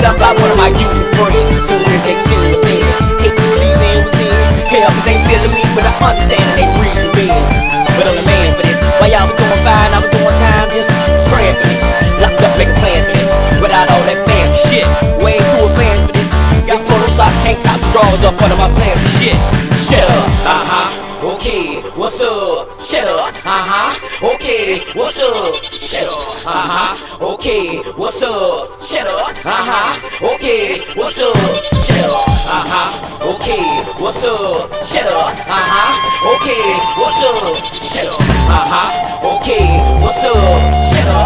done by one of my youth friends. Soon as they seen the Benz, hate the season was in. Hell, cause they feeling me, but I understand they reason being. But I'm the man for this. While y'all was doing fine, I was doing time, just praying for this. Locked up, making plans for this. Without all that fancy shit, way too advanced for this. Got polo socks, tank tops, drawers up under my plans for shit. Shut up, okay, what's up? Shut up, okay, what's up? Shut up, okay, what's up? Shut up, okay, what's up? Shut up, okay, what's up? Shut up, okay, what's up? Shut up, okay, what's up? Shut up.